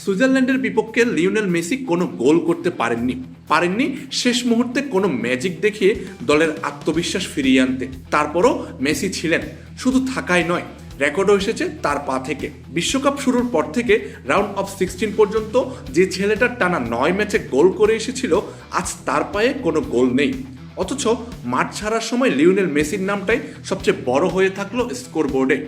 সুইজারল্যান্ডের বিপক্ষে Lionel Messi কোনো গোল করতে পারেননি শেষ মুহূর্তে কোনো ম্যাজিক দেখিয়ে দলের আত্মবিশ্বাস ফিরিয়ে আনতে। তারপরও মেসি ছিলেন, শুধু থাকাই নয়, রেকর্ডও এসেছে তার পা থেকে। বিশ্বকাপ শুরুর পর থেকে রাউন্ড অফ 16 পর্যন্ত যে ছেলেটা টানা 9 ম্যাচে গোল করে এসেছিল, আজ তার পায়ে কোনো গোল নেই। অথচ মাঠ ছাড়ার সময় লিওনেল মেসির নামটাই সবচেয়ে বড় হয়ে থাকলো স্কোরবোর্ডে।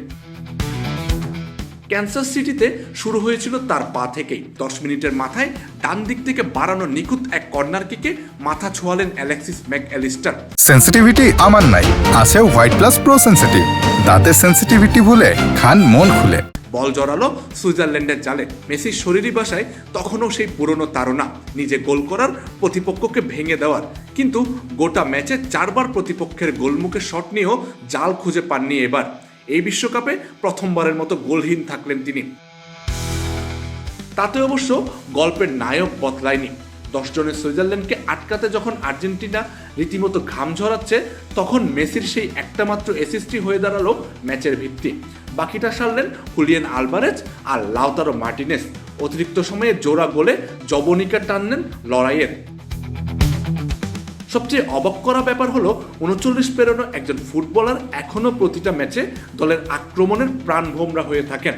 ক্যান্সাস সিটিতে শুরু হয়েছিল তার পা থেকেই। 10 মিনিটের মাথায় ডান দিক থেকে বাড়ানো নিখুঁত এক কর্নার কিকে মাথা ছোঁয়ালেন অ্যালেক্সিস ম্যাকঅ্যালিস্টার। সেন্সিটিভিটি আমার নাই, আছে হোয়াইট প্লাস প্রো সেন্সিটিভ। দাঁতের সেন্সিটিভিটি ভুলে খান মন খুলে। বল জড়ালো সুইজারল্যান্ডের জালে। মেসির শরীরী ভাষায় তখনও সেই পুরনো তাড়না, নিজে গোল করার, প্রতিপক্ষকে ভেঙে দেওয়ার। কিন্তু গোটা ম্যাচে 4 বার প্রতিপক্ষের গোলমুখে শট নিয়েও জাল খুঁজে পাননি এবার। এই বিশ্বকাপে প্রথমবারের মতো গোলহীন থাকলেন তিনি। তাতে অবশ্য গল্পের নায়ক বদলায়নি। 10 জনের সুইজারল্যান্ডকে আটকাতে যখন আর্জেন্টিনা রীতিমতো ঘাম ঝরাচ্ছে, তখন মেসির সেই একটা মাত্র অ্যাসিস্টই হয়ে দাঁড়ালো ম্যাচের ভিত্তি। বাকিটা সারলেন হুলিয়ান আলভারেজ আর লাউতারো মার্টিনেস। অতিরিক্ত সময়ে জোড়া গোলে জবনিকা টানলেন লড়াইয়ের। সবচেয়ে অবাক করা ব্যাপার হলো 39 পেরোনো একজন ফুটবলার এখনও প্রতিটা ম্যাচে দলের আক্রমণের প্রাণভোমরা হয়ে থাকেন।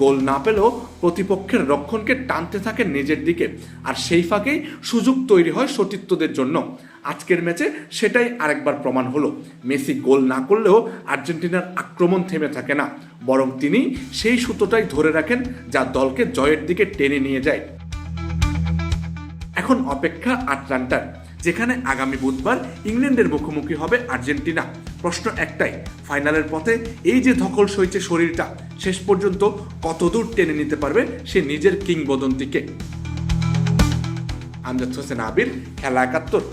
গোল না পেলেও প্রতিপক্ষের রক্ষণকে টানতে থাকেন নিজের দিকে, আর সেই ফাঁকেই সুযোগ তৈরি হয় সতীর্থদের জন্য। আজকের ম্যাচে সেটাই আরেকবার প্রমাণ হলো। মেসি গোল না করলেও আর্জেন্টিনার আক্রমণ থেমে থাকে না, বরং তিনি সেই সুতোটাই ধরে রাখেন যা দলকে জয়ের দিকে টেনে নিয়ে যায়। এখন অপেক্ষা আটলান্টার, যেখানে আগামী বুধবার ইংল্যান্ডের মুখোমুখি হবে আর্জেন্টিনা। প্রশ্ন একটাই, ফাইনালের পথে এই যে ধকল সইছে শরীরটা, শেষ পর্যন্ত কতদূর টেনে নিতে পারবে সে নিজের কিংবদন্তিকে। আমজাদ হোসেন আবির, খেলা 71।